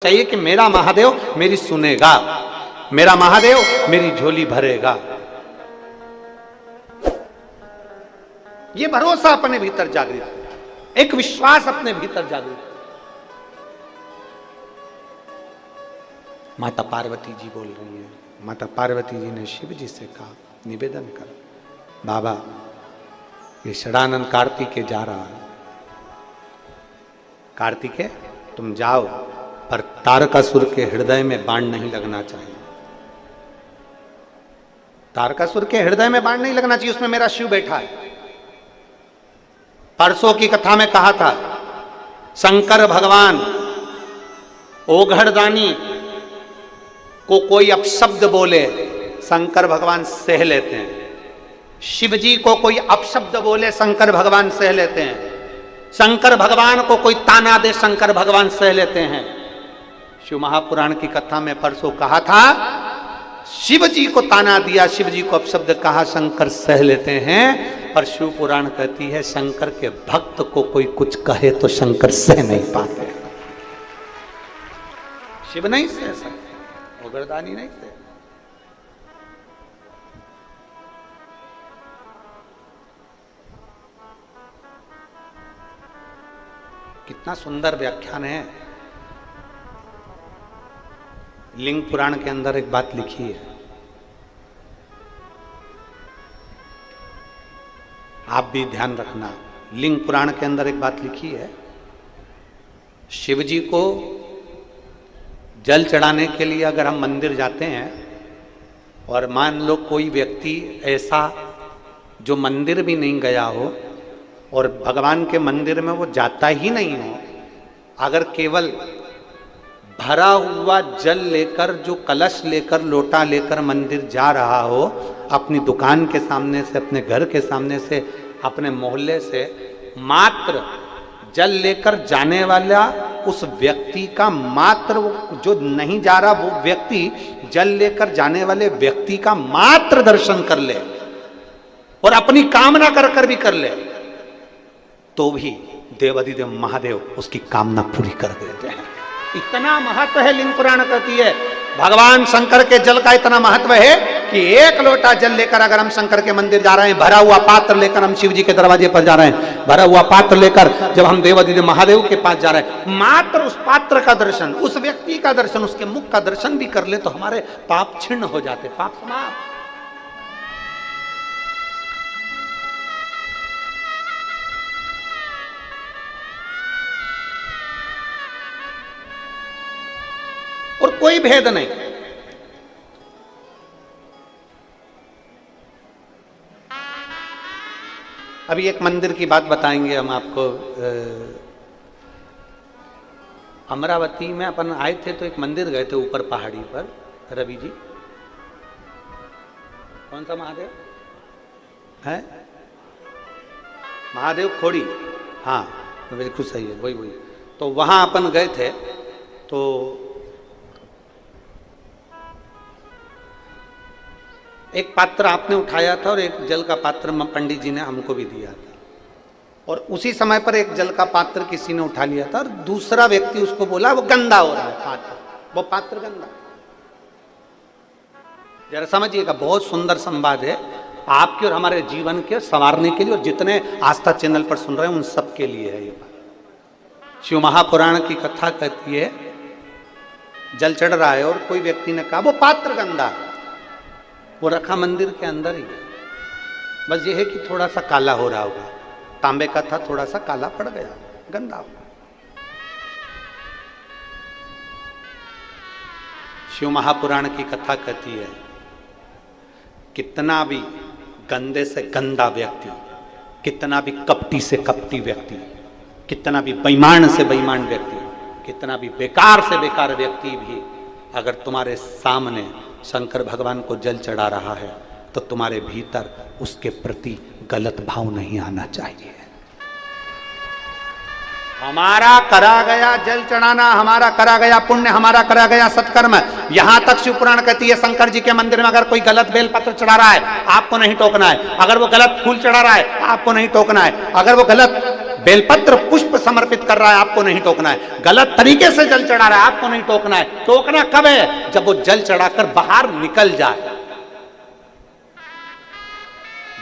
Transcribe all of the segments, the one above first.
चाहिए कि मेरा महादेव मेरी सुनेगा, मेरा महादेव मेरी झोली भरेगा। ये भरोसा अपने भीतर जागृत, एक विश्वास अपने भीतर जागृत। माता पार्वती जी बोल रही है, माता पार्वती जी ने शिव जी से कहा, निवेदन कर बाबा, ये षडानंद कार्तिकेय जा रहा है, कार्तिकेय तुम जाओ, पर तारकासुर के हृदय में बाण नहीं लगना चाहिए। तारकासुर के हृदय में बाण नहीं लगना चाहिए, उसमें मेरा शिव बैठा है। परसों की कथा में कहा था, शंकर भगवान ओघड़दानी को कोई अपशब्द बोले, शंकर भगवान सह लेते हैं। शिव जी को कोई अपशब्द बोले, शंकर भगवान सह लेते हैं। शंकर भगवान को कोई ताना दे, शंकर भगवान सह लेते हैं। शिव महापुराण की कथा में परसों कहा था, शिव जी को ताना दिया, शिव जी को अपशब्द कहा, शंकर सह लेते हैं। और शिव पुराण कहती है, शंकर के भक्त को कोई कुछ कहे तो शंकर सह नहीं पाते। शिव नहीं सह सकते, ओघड़दानी नहीं सह। कितना सुंदर व्याख्यान है। लिंग पुराण के अंदर एक बात लिखी है, आप भी ध्यान रखना। लिंग पुराण के अंदर एक बात लिखी है, शिव जी को जल चढ़ाने के लिए अगर हम मंदिर जाते हैं और मान लो कोई व्यक्ति ऐसा जो मंदिर भी नहीं गया हो और भगवान के मंदिर में वो जाता ही नहीं हो, अगर केवल भरा हुआ जल लेकर, जो कलश लेकर, लोटा लेकर मंदिर जा रहा हो, अपनी दुकान के सामने से, अपने घर के सामने से, अपने मोहल्ले से मात्र जल लेकर जाने वाला उस व्यक्ति का, मात्र जो नहीं जा रहा वो व्यक्ति जल लेकर जाने वाले व्यक्ति का मात्र दर्शन कर ले और अपनी कामना कर कर भी कर ले, तो भी देवाधिदेव महादेव उसकी कामना पूरी कर देते हैं। इतना महत्व है, लिंग पुराण कहती है, भगवान शंकर के जल का इतना महत्व है कि एक लोटा जल लेकर अगर हम शंकर के मंदिर जा रहे हैं, भरा हुआ पात्र लेकर हम शिव जी के दरवाजे पर जा रहे हैं, भरा हुआ पात्र लेकर जब हम देवाधिदेव महादेव के पास जा रहे हैं, मात्र उस पात्र का दर्शन, उस व्यक्ति का दर्शन, उसके मुख का दर्शन भी कर ले तो हमारे पाप छिन्न हो जाते, पाप समाप्त। और कोई भेद नहीं। अभी एक मंदिर की बात बताएंगे हम आपको। अमरावती में अपन आए थे तो एक मंदिर गए थे ऊपर पहाड़ी पर, रवि जी, कौन सा महादेव है? महादेव खोड़ी, हाँ बिल्कुल सही है, वही वही। तो वहां अपन गए थे तो एक पात्र आपने उठाया था और एक जल का पात्र पंडित जी ने हमको भी दिया था, और उसी समय पर एक जल का पात्र किसी ने उठा लिया था और दूसरा व्यक्ति उसको बोला वो गंदा हो रहा है पात्र, वो पात्र गंदा। जरा समझिएगा, बहुत सुंदर संवाद है आपके और हमारे जीवन के संवारने के लिए, और जितने आस्था चैनल पर सुन रहे हैं उन सब के लिए है ये बात। शिव महापुराण की कथा कहती है, जल चढ़ रहा है और कोई व्यक्ति ने कहा वो पात्र गंदा है, वो रखा मंदिर के अंदर ही है, बस ये है कि थोड़ा सा काला हो रहा होगा, तांबे का था, थोड़ा सा काला पड़ गया, गंदा होगा। शिव महापुराण की कथा कहती है, कितना भी गंदे से गंदा व्यक्ति, कितना भी कपटी से कपटी व्यक्ति, कितना भी बेईमान से बेईमान व्यक्ति, कितना भी बेकार से बेकार व्यक्ति भी अगर तुम्हारे सामने शंकर भगवान को जल चढ़ा रहा है तो तुम्हारे भीतर उसके प्रति गलत भाव नहीं आना चाहिए। हमारा करा गया जल चढ़ाना, हमारा करा गया पुण्य, हमारा करा गया सत्कर्म, यहां तक शिव पुराण कहती है शंकर जी के मंदिर में अगर कोई गलत बेलपत्र चढ़ा रहा है आपको नहीं टोकना है, अगर वो गलत फूल चढ़ा रहा है आपको नहीं टोकना है, अगर वो गलत बेलपत्र पुष्प समर्पित कर रहा है, आपको नहीं टोकना है। गलत तरीके से जल चढ़ा रहा है, आपको नहीं टोकना है। टोकना कब है? जब वो जल चढ़ाकर बाहर निकल जाए।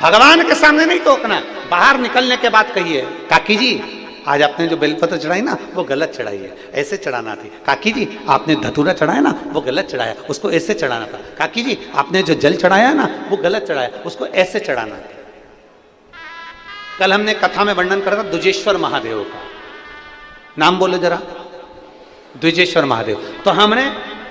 भगवान के सामने नहीं टोकना, बाहर निकलने के बाद कहिए, काकी जी आज आपने जो बेलपत्र चढ़ाई ना वो गलत चढ़ाई है, ऐसे चढ़ाना थी। काकी जी आपने धतूरा चढ़ाया ना वो गलत चढ़ाया, उसको ऐसे चढ़ाना था। काकी जी आपने जो जल चढ़ाया ना वो गलत चढ़ाया, उसको ऐसे चढ़ाना था। कल हमने कथा में वर्णन करा था द्विजेश्वर महादेव का, नाम बोलो जरा, द्विजेश्वर महादेव। तो हमने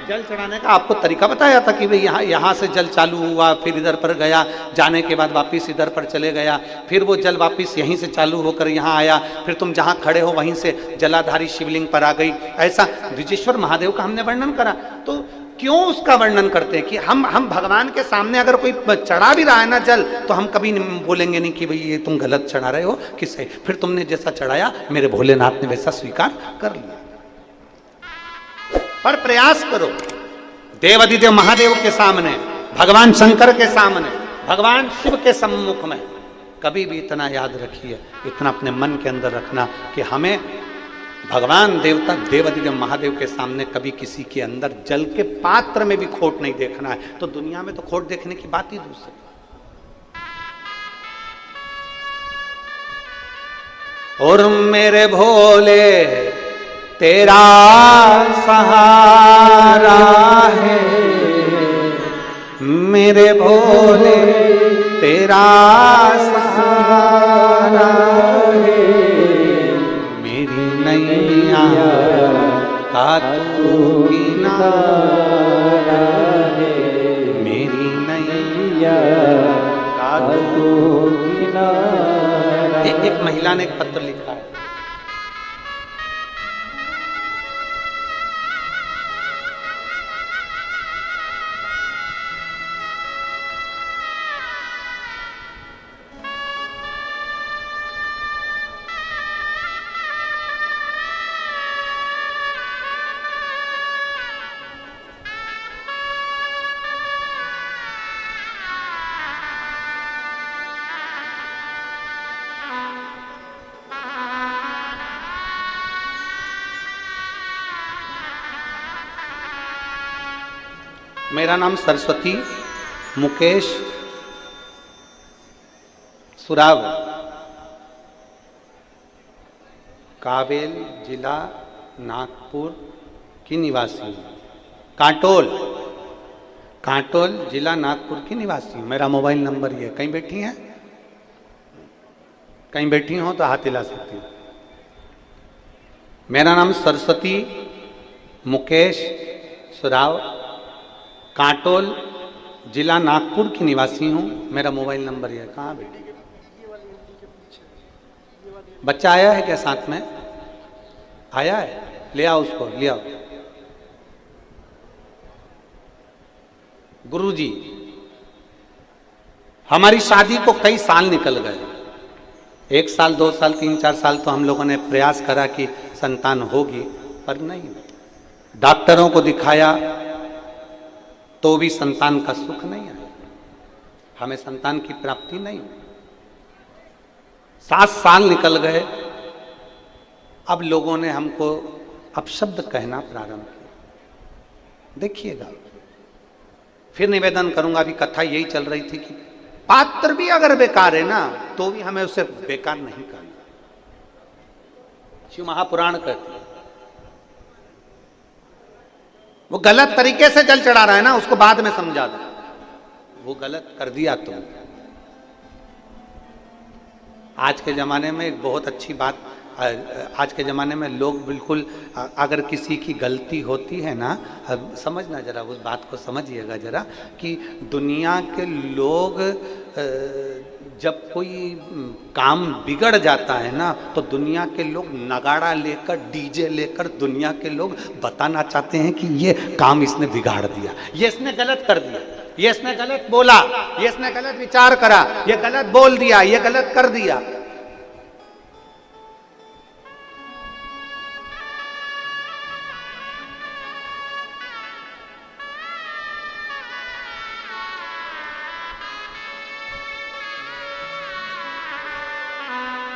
जल चढ़ाने का आपको तरीका बताया था कि भाई यहाँ से जल चालू हुआ, फिर इधर पर गया, जाने के बाद वापिस इधर पर चले गया, फिर वो जल वापिस यहीं से चालू होकर यहाँ आया, फिर तुम जहाँ खड़े हो वहीं से जलाधारी शिवलिंग पर आ गई। ऐसा द्विजेश्वर महादेव का हमने वर्णन करा। तो क्यों उसका वर्णन करते हैं कि हम भगवान के सामने अगर कोई चढ़ा भी रहा है ना जल, तो हम कभी बोलेंगे नहीं कि भाई ये तुम गलत चढ़ा रहे हो कि सही, फिर तुमने जैसा चढ़ाया मेरे भोलेनाथ ने वैसा स्वीकार कर लिया। पर प्रयास करो देवादिदेव महादेव के सामने, भगवान शंकर के सामने, भगवान शिव के सम्मुख में कभी भी इतना याद रखिए, इतना अपने मन के अंदर रखना कि हमें भगवान देवता देवादिदेव महादेव के सामने कभी किसी के अंदर जल के पात्र में भी खोट नहीं देखना है। तो दुनिया में तो खोट देखने की बात ही दूसरी। और मेरे भोले तेरा सहारा है, मेरे भोले तेरा सहारा है, मेरी नैया का तू किनारा है, मेरी नैया का तू किनारा। एक महिला ने एक पत्र लिखा है, मेरा नाम सरस्वती मुकेश सुराव, कावेल जिला नागपुर की निवासी हूँ। कांटोल जिला नागपुर की निवासी हूँ। मेरा मोबाइल नंबर ये, कहीं बैठी हैं, कहीं बैठी हो तो हाथ हिला सकती हूँ। मेरा नाम सरस्वती मुकेश सुराव, कांटोल जिला नागपुर की निवासी हूँ। मेरा मोबाइल नंबर ये, कहाँ बेटी? बच्चा आया है क्या साथ में? आया है, ले आओ उसको, ले आओ। गुरुजी हमारी शादी को कई साल निकल गए, 1 साल 2 साल 3 4 साल तो हम लोगों ने प्रयास करा कि संतान होगी, पर नहीं। डॉक्टरों को दिखाया तो भी संतान का सुख नहीं आया, हमें संतान की प्राप्ति नहीं हुई। 7 साल निकल गए। अब लोगों ने हमको अपशब्द कहना प्रारंभ किया। देखिएगा, फिर निवेदन करूंगा, अभी कथा यही चल रही थी कि पात्र भी अगर बेकार है ना तो भी हमें उसे बेकार नहीं करना। शिव महापुराण कहते हैं वो गलत तरीके से जल चढ़ा रहा है ना, उसको बाद में समझा दो, वो गलत कर दिया तुम। आज के ज़माने में एक बहुत अच्छी बात, आज के ज़माने में लोग बिल्कुल, अगर किसी की गलती होती है ना, समझना जरा, उस बात को समझिएगा जरा, कि दुनिया के लोग जब कोई काम बिगड़ जाता है ना तो दुनिया के लोग नगाड़ा लेकर, डीजे लेकर दुनिया के लोग बताना चाहते हैं कि ये काम इसने बिगाड़ दिया, ये इसने गलत कर दिया, ये इसने गलत बोला, ये इसने गलत विचार करा, ये गलत बोल दिया, ये गलत कर दिया।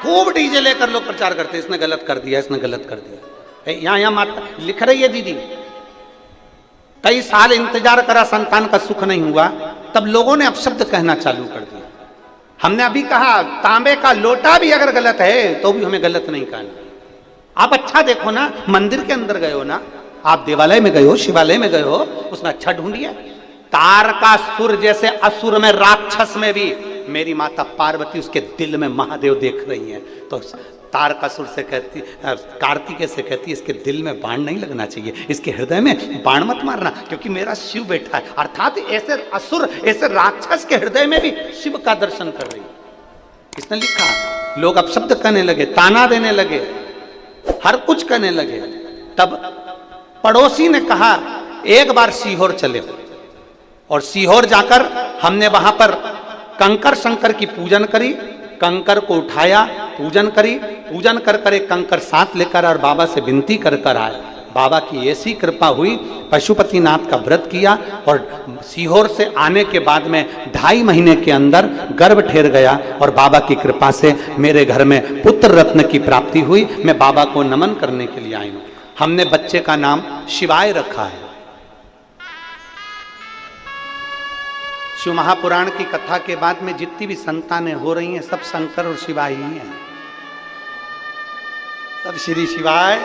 खूब डीजे लेकर लोग प्रचार करते, इसने गलत कर दिया, इसने गलत कर दिया। यहाँ माता लिख रही है दीदी, कई साल इंतजार करा, संतान का सुख नहीं हुआ, तब लोगों ने अपशब्द कहना चालू कर दिया। हमने अभी कहा तांबे का लोटा भी अगर गलत है तो भी हमें गलत नहीं कहना। आप अच्छा देखो ना, मंदिर के अंदर गए हो ना, आप देवालय में गए हो, शिवालय में गए हो, उसमें अच्छा ढूंढिए। तारकासुर जैसे असुर में, राक्षस में भी मेरी माता पार्वती उसके दिल में महादेव देख रही है, तो तारकासुर से कहती, कार्तिकेय से कहती, इसके दिल में बाण नहीं लगना चाहिए, इसके हृदय में बाण मत मारना, क्योंकि मेरा शिव बैठा है। अर्थात ऐसे असुर, ऐसे राक्षस के हृदय में भी शिव का दर्शन कर रही है। इसने लिखा, लोग अपशब्द कहने लगे, ताना देने लगे, हर कुछ कहने लगे। तब पड़ोसी ने कहा एक बार सीहोर चले, और सीहोर जाकर हमने वहां पर कंकर शंकर की पूजन करी, कंकर को उठाया, पूजन करी, पूजन कर कर एक कंकर साथ लेकर और बाबा से विनती कर कर आए। बाबा की ऐसी कृपा हुई, पशुपतिनाथ का व्रत किया, और सीहोर से आने के बाद में 2.5 महीने के अंदर गर्भ ठहर गया, और बाबा की कृपा से मेरे घर में पुत्र रत्न की प्राप्ति हुई। मैं बाबा को नमन करने के लिए आई हूं। हमने बच्चे का नाम शिवाय रखा है। शिव महापुराण की कथा के बाद में जितनी भी संतानें हो रही हैं, सब शंकर और शिवाय ही हैं, सब श्री शिवाय